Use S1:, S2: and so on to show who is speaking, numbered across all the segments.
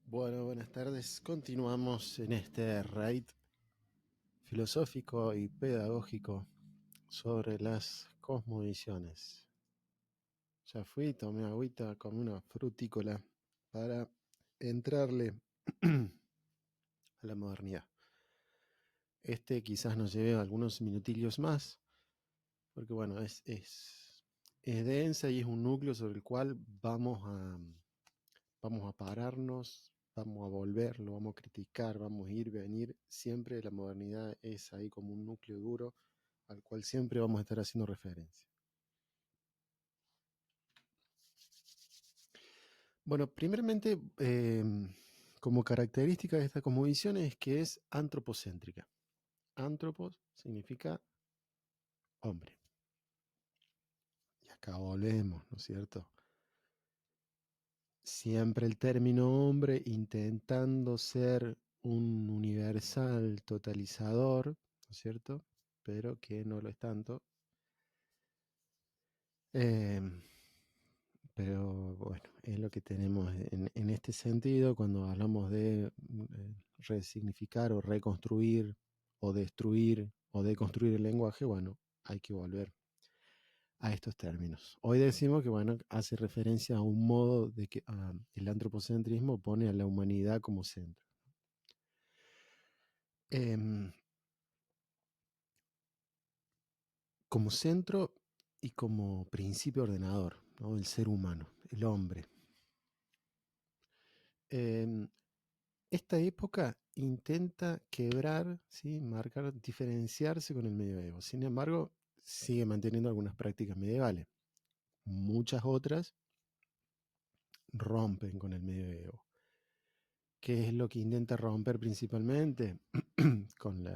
S1: Bueno, buenas tardes. Continuamos en este raid filosófico y pedagógico sobre las cosmovisiones. Ya fui, tomé agüita, comí una frutícola para entrarle a la modernidad. Quizás nos lleve algunos minutillos más, porque bueno, es densa y es un núcleo sobre el cual vamos a pararnos, vamos a volver, lo vamos a criticar, vamos a ir, venir. Siempre la modernidad es ahí como un núcleo duro al cual siempre vamos a estar haciendo referencia. Bueno, primeramente, como característica de esta cosmovisión es que es antropocéntrica. Antropos significa hombre. Y acá volvemos, ¿no es cierto? Siempre el término hombre intentando ser un universal totalizador, ¿no es cierto? Pero que no lo es tanto. Eh, pero bueno, es lo que tenemos en este sentido cuando hablamos de resignificar o reconstruir o destruir o deconstruir el lenguaje. Bueno, hay que volver a estos términos. Hoy decimos que bueno, hace referencia a un modo de que el antropocentrismo pone a la humanidad como centro. Em, Como centro y como principio ordenador, ¿no? El ser humano, el hombre. Em, Esta época intenta quebrar, ¿sí? Marcar, diferenciarse con el medioevo. Sin embargo, sigue manteniendo algunas prácticas medievales. Muchas otras rompen con el medioevo. ¿Qué es lo que intenta romper principalmente? con,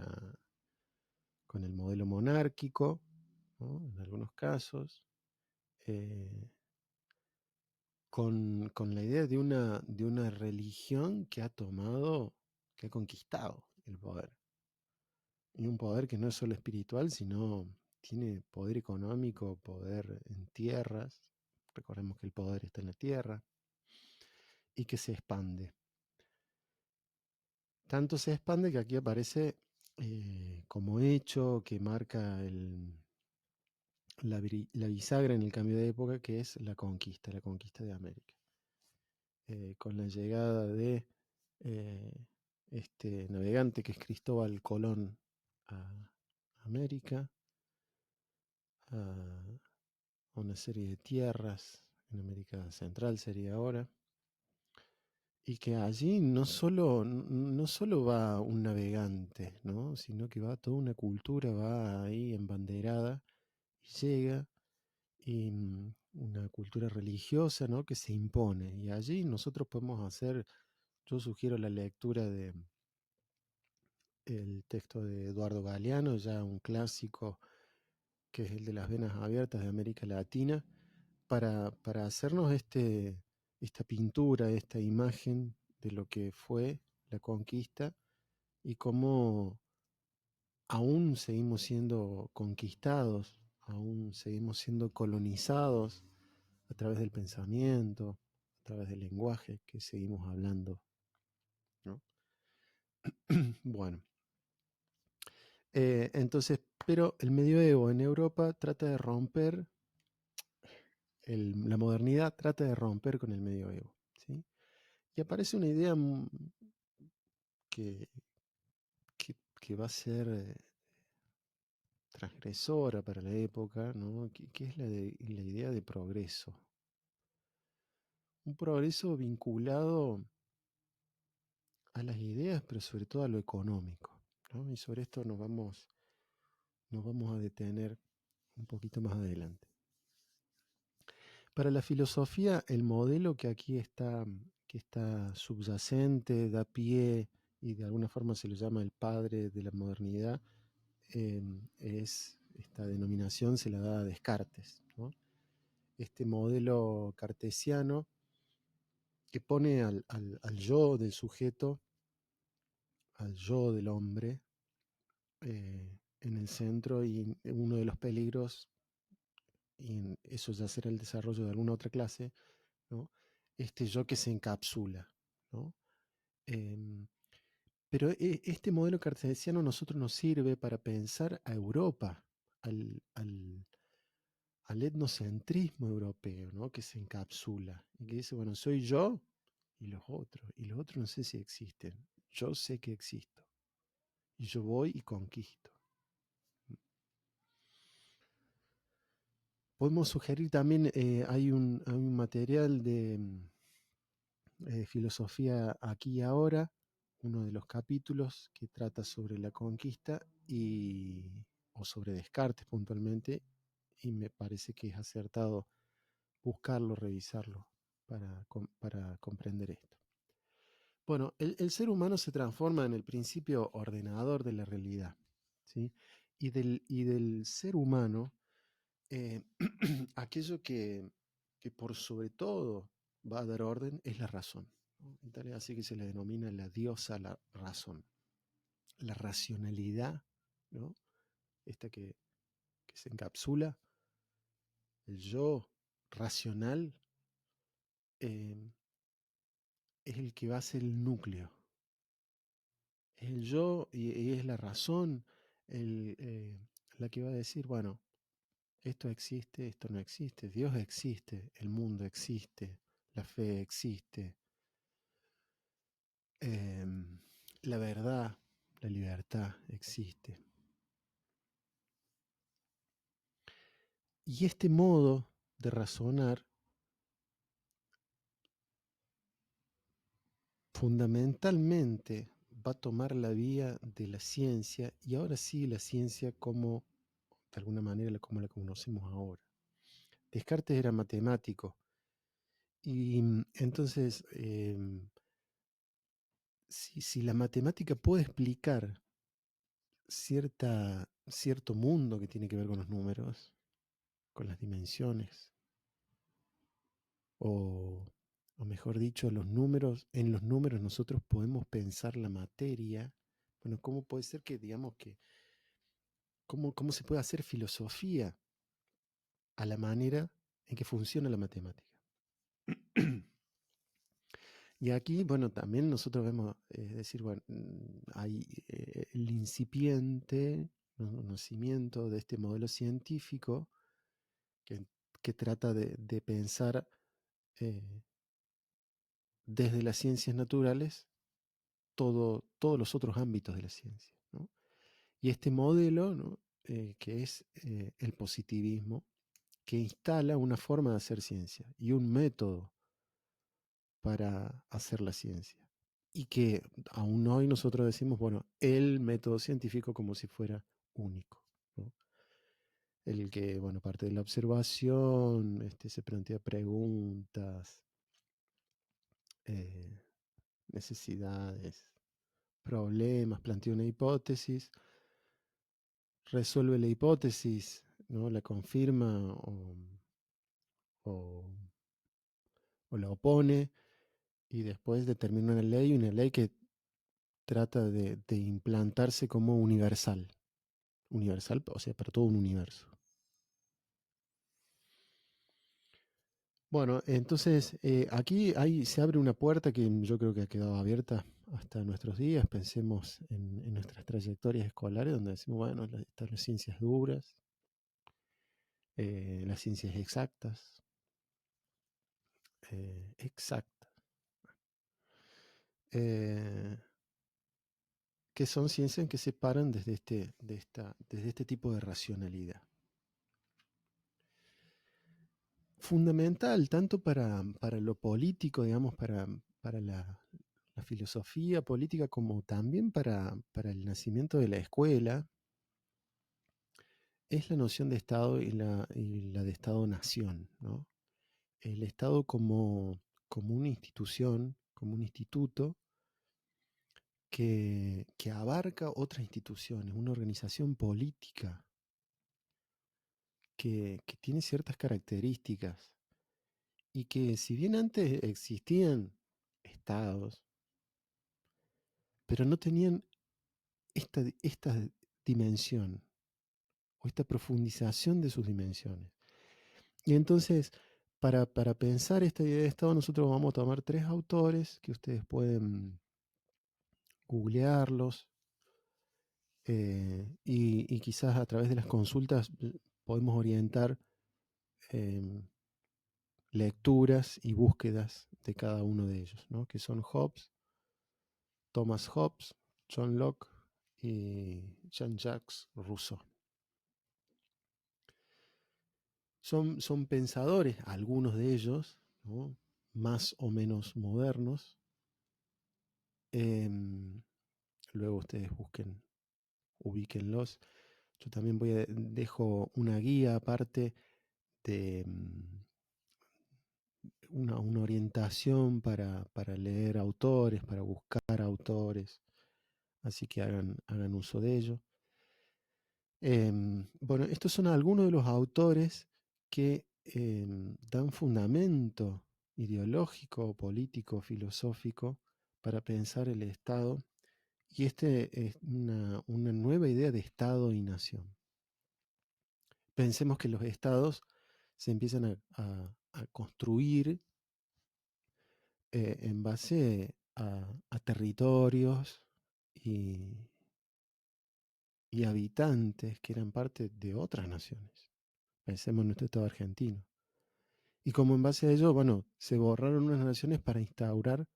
S1: con el modelo monárquico, ¿no? En algunos casos. Eh, con la idea de una religión que ha tomado, que ha conquistado el poder. Y un poder que no es solo espiritual, sino tiene poder económico, poder en tierras. Recordemos que el poder está en la tierra y que se expande. Tanto se expande que aquí aparece como hecho que marca la bisagra en el cambio de época, que es la conquista de América. Con la llegada de eh, este navegante que es Cristóbal Colón a América, a una serie de tierras en América Central sería ahora, y que allí no solo va un navegante, ¿no? Sino que va toda una cultura, va ahí embanderada y llega, y una cultura religiosa, ¿no? Que se impone, y allí nosotros podemos hacer, yo sugiero la lectura de el texto de Eduardo Galeano, ya un clásico que es el de las venas abiertas de América Latina, para hacernos esta pintura, esta imagen de lo que fue la conquista y cómo aún seguimos siendo conquistados, aún seguimos siendo colonizados a través del pensamiento, a través del lenguaje que seguimos hablando, ¿no? Bueno, entonces, pero el medioevo en Europa trata de romper, la modernidad trata de romper con el medioevo, ¿sí? Y aparece una idea que, que va a ser transgresora para la época, ¿no? Que es la idea de progreso. Un progreso vinculado a las ideas, pero sobre todo a lo económico, ¿no? Y sobre esto nos vamos a detener un poquito más adelante. Para la filosofía, el modelo que está subyacente, da pie y de alguna forma se lo llama el padre de la modernidad, es esta denominación se la da a Descartes, ¿no? Este modelo cartesiano que pone al yo del sujeto, al yo del hombre, en el centro, y uno de los peligros, y eso ya será el desarrollo de alguna otra clase, ¿no? Este yo que se encapsula, ¿no? Em, pero este modelo cartesiano a nosotros nos sirve para pensar a Europa, al etnocentrismo europeo, ¿no? Que se encapsula y que dice, bueno, soy yo y los otros no sé si existen, yo sé que existo y yo voy y conquisto. Podemos sugerir también, hay un material de filosofía aquí y ahora, uno de los capítulos que trata sobre la conquista o sobre Descartes puntualmente, y me parece que es acertado buscarlo, revisarlo para comprender esto. Bueno, el ser humano se transforma en el principio ordenador de la realidad, ¿sí? Y del ser humano, eh, aquello que por sobre todo va a dar orden es la razón, ¿no? En tal así que se le denomina la diosa la razón, la racionalidad, ¿no? Esta que se encapsula, el yo racional, eh, es el que va a ser el núcleo. Es el yo y es la razón el, la que va a decir, bueno, esto existe, esto no existe, Dios existe, el mundo existe, la fe existe, la verdad, la libertad existe. Y este modo de razonar fundamentalmente va a tomar la vía de la ciencia, y ahora sí la ciencia como, de alguna manera, como la conocemos ahora. Descartes era matemático y entonces, si la matemática puede explicar cierto mundo que tiene que ver con los números, con las dimensiones, o, o mejor dicho, en los números nosotros podemos pensar la materia. Bueno, ¿cómo puede ser que, digamos, cómo se puede hacer filosofía a la manera en que funciona la matemática? Y aquí, bueno, también nosotros vemos, es decir, bueno, hay el incipiente, ¿no?, nacimiento de este modelo científico que, que trata de pensar eh, desde las ciencias naturales todos los otros ámbitos de la ciencia, ¿no? Y este modelo, ¿no?, que es el positivismo, que instala una forma de hacer ciencia y un método para hacer la ciencia. Y que aún hoy nosotros decimos, bueno, el método científico como si fuera único, ¿no? El que, bueno, parte de la observación, se plantea preguntas, eh, necesidades, problemas, plantea una hipótesis, resuelve la hipótesis, ¿no?, la confirma o, o la opone, y después determina una ley que trata de implantarse como universal, o sea, para todo un universo. Bueno, entonces aquí se abre una puerta que yo creo que ha quedado abierta hasta nuestros días. Pensemos en nuestras trayectorias escolares, donde decimos, bueno, están las ciencias duras, las ciencias exactas, exactas, eh, que son ciencias que se paran desde este tipo de racionalidad. Fundamental tanto para lo político, digamos, para la filosofía política, como también para el nacimiento de la escuela, es la noción de Estado y la de Estado-nación, ¿no? El Estado como una institución, como un instituto que abarca otras instituciones, una organización política que tiene ciertas características y que, si bien antes existían estados, pero no tenían esta dimensión o esta profundización de sus dimensiones. Y entonces, para pensar esta idea de Estado, nosotros vamos a tomar tres autores que ustedes pueden googlearlos, y quizás a través de las consultas podemos orientar lecturas y búsquedas de cada uno de ellos, ¿no? Que son Hobbes, Thomas Hobbes, John Locke y Jean-Jacques Rousseau. Son pensadores, algunos de ellos, ¿no? Más o menos modernos. Luego ustedes busquen, ubíquenlos. Yo también dejo una guía aparte de una orientación para leer autores, para buscar autores, así que hagan uso de ello. Bueno, estos son algunos de los autores que dan fundamento ideológico, político, filosófico para pensar el Estado, y este es una nueva idea de Estado y nación. Pensemos que los estados se empiezan a construir en base a territorios y habitantes que eran parte de otras naciones. Pensemos en nuestro Estado argentino. Y como en base a ello, bueno, se borraron unas naciones para instaurar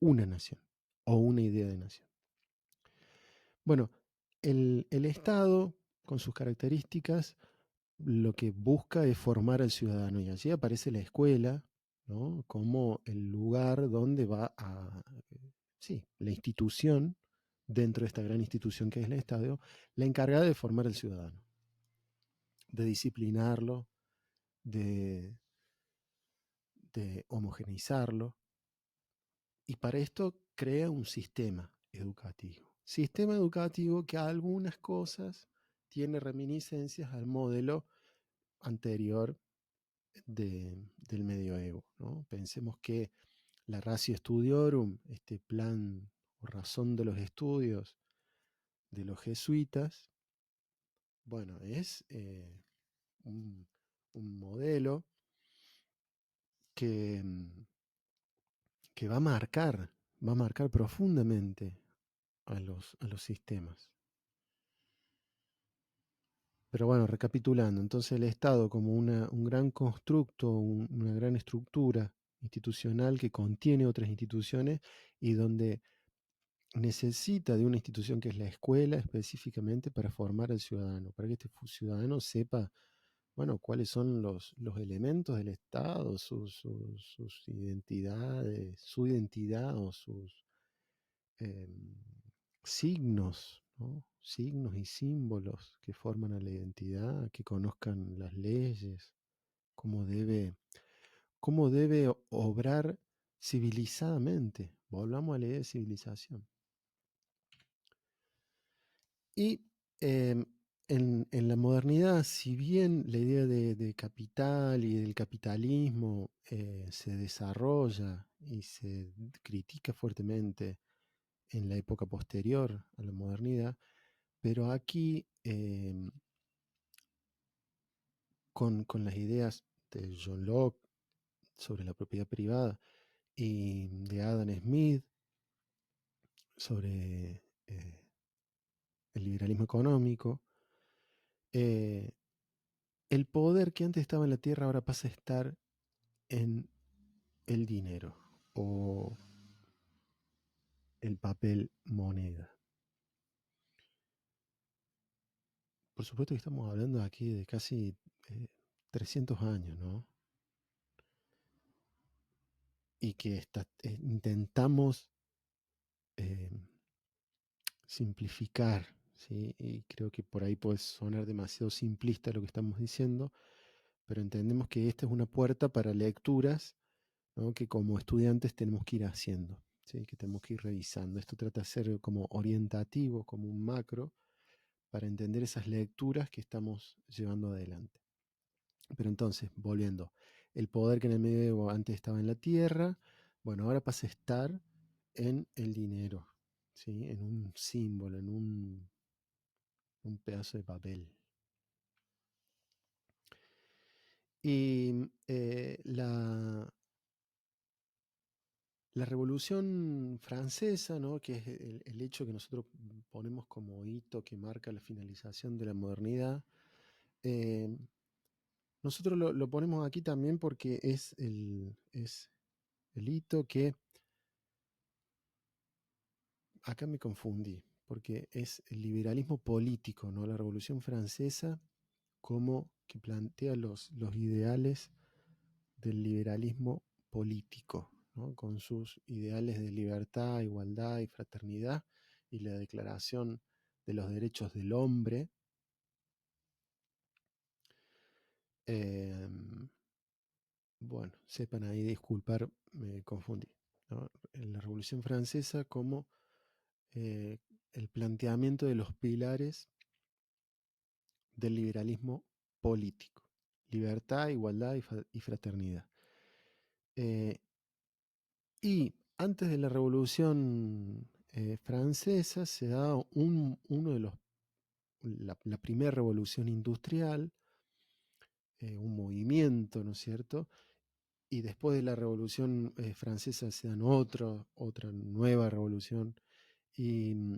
S1: una nación o una idea de nación. Bueno, el Estado, con sus características, lo que busca es formar al ciudadano, y allí aparece la escuela, ¿no? Como el lugar donde va sí, la institución, dentro de esta gran institución que es el Estado, la encargada de formar al ciudadano, de disciplinarlo, de, de homogeneizarlo, y para esto crea un sistema educativo. Sistema educativo que a algunas cosas tiene reminiscencias al modelo anterior del medioevo, ¿no? Pensemos que la Ratio Studiorum, este plan o razón de los estudios de los jesuitas, bueno, es un, un modelo que, que va a marcar profundamente a los sistemas. Pero bueno, recapitulando, entonces el Estado como un gran constructo, una gran estructura institucional que contiene otras instituciones y donde necesita de una institución que es la escuela específicamente para formar al ciudadano, para que este ciudadano sepa, bueno, cuáles son los elementos del Estado, sus identidades, su identidad o sus em, signos, ¿no? Signos y símbolos que forman a la identidad, que conozcan las leyes, cómo debe obrar civilizadamente. Volvamos a la idea de civilización. Y en la modernidad, si bien la idea de capital y del capitalismo se desarrolla y se critica fuertemente en la época posterior a la modernidad, pero aquí con las ideas de John Locke sobre la propiedad privada y de Adam Smith sobre el liberalismo económico, eh, el poder que antes estaba en la tierra ahora pasa a estar en el dinero o el papel moneda. Por supuesto que estamos hablando aquí de casi 300 años, ¿no? Y que intentamos eh, simplificar, ¿sí? Y creo que por ahí puede sonar demasiado simplista lo que estamos diciendo, pero entendemos que esta es una puerta para lecturas, ¿no? Que como estudiantes tenemos que ir haciendo, ¿sí? Que tenemos que ir revisando. Esto trata de ser como orientativo, como un macro, para entender esas lecturas que estamos llevando adelante. Pero entonces, volviendo, el poder que en el medioevo antes estaba en la tierra, bueno, ahora pasa a estar en el dinero, ¿sí? En un símbolo, en un pedazo de papel. Y La Revolución Francesa, ¿no? Que es el hecho que nosotros ponemos como hito que marca la finalización de la modernidad, eh, nosotros lo ponemos aquí también porque es el hito que, acá me confundí, porque es el liberalismo político, ¿no? La Revolución Francesa como que plantea los ideales del liberalismo político, ¿no? Con sus ideales de libertad, igualdad y fraternidad y la declaración de los derechos del hombre. Eh, bueno, sepan ahí disculpar, me confundí, ¿no? En la Revolución Francesa como eh, el planteamiento de los pilares del liberalismo político. Libertad, igualdad y fraternidad. Eh, y antes de la Revolución Francesa se da uno de la primera revolución industrial, un movimiento, ¿no es cierto? Y después de la Revolución Francesa se dan otra nueva revolución. Y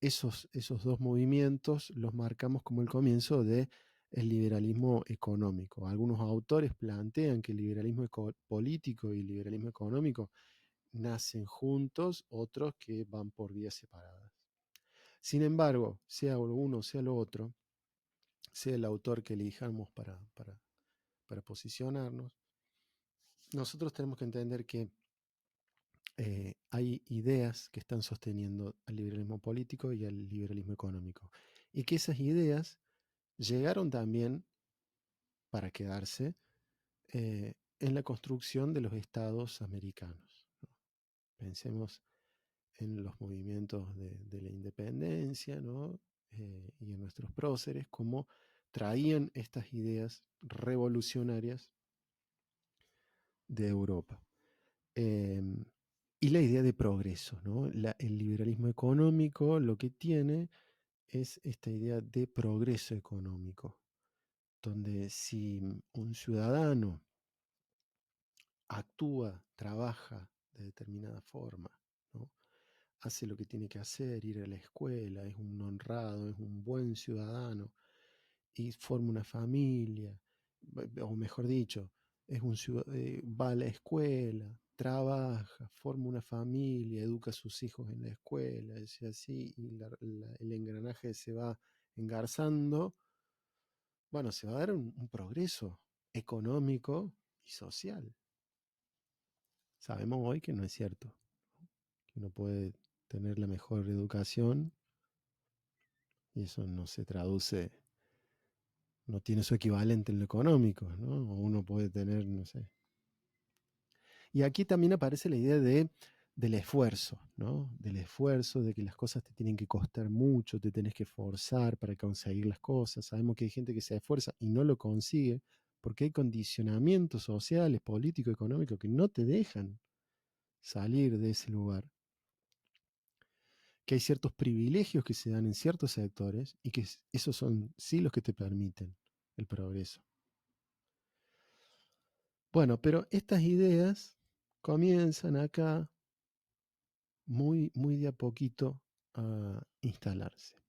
S1: esos dos movimientos los marcamos como el comienzo del liberalismo económico. Algunos autores plantean que el liberalismo político y el liberalismo económico nacen juntos, otros que van por vías separadas. Sin embargo, sea lo uno, sea lo otro, sea el autor que elijamos para posicionarnos, nosotros tenemos que entender que hay ideas que están sosteniendo al liberalismo político y al liberalismo económico. Y que esas ideas llegaron también para quedarse en la construcción de los estados americanos, ¿no? Pensemos en los movimientos de la independencia, ¿no? Y en nuestros próceres, cómo traían estas ideas revolucionarias de Europa. Eh, y la idea de progreso, ¿no? El liberalismo económico lo que tiene es esta idea de progreso económico, donde si un ciudadano actúa, trabaja de determinada forma, ¿no? Hace lo que tiene que hacer, ir a la escuela, es un honrado, es un buen ciudadano y forma una familia, o mejor dicho, va a la escuela, trabaja, forma una familia, educa a sus hijos en la escuela, es así, y el engranaje se va engarzando, bueno, se va a dar un progreso económico y social. Sabemos hoy que no es cierto, que uno puede tener la mejor educación y eso no se traduce, no tiene su equivalente en lo económico, ¿no? O uno puede tener, no sé. Y aquí también aparece la idea del esfuerzo, ¿no? Del esfuerzo, de que las cosas te tienen que costar mucho, te tenés que esforzar para conseguir las cosas. Sabemos que hay gente que se esfuerza y no lo consigue porque hay condicionamientos sociales, políticos, económicos que no te dejan salir de ese lugar. Que hay ciertos privilegios que se dan en ciertos sectores y que esos son sí los que te permiten el progreso. Bueno, pero estas ideas comienzan acá muy de a poquito a instalarse.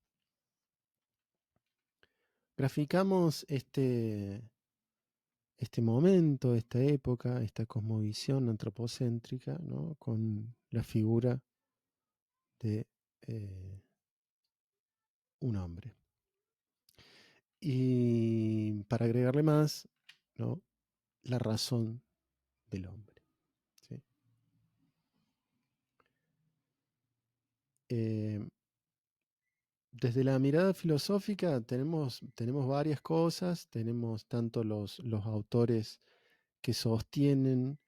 S1: Graficamos este momento, esta época, esta cosmovisión antropocéntrica, ¿no? Con la figura de un hombre. Y para agregarle más, ¿no? La razón del hombre. ¿Sí? Eh, Desde la mirada filosófica tenemos varias cosas, tenemos tanto los autores que sostienen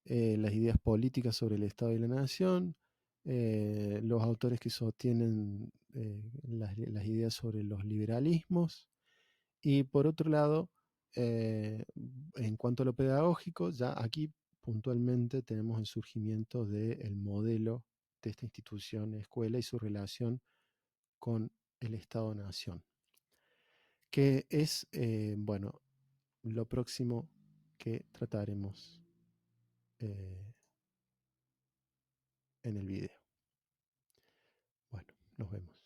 S1: las ideas políticas sobre el Estado y la Nación, los autores que sostienen las ideas sobre los liberalismos, y por otro lado, en cuanto a lo pedagógico, ya aquí puntualmente tenemos el surgimiento del modelo de esta institución escuela y su relación con el Estado-Nación, que es, bueno, lo próximo que trataremos en el video. Bueno, nos vemos.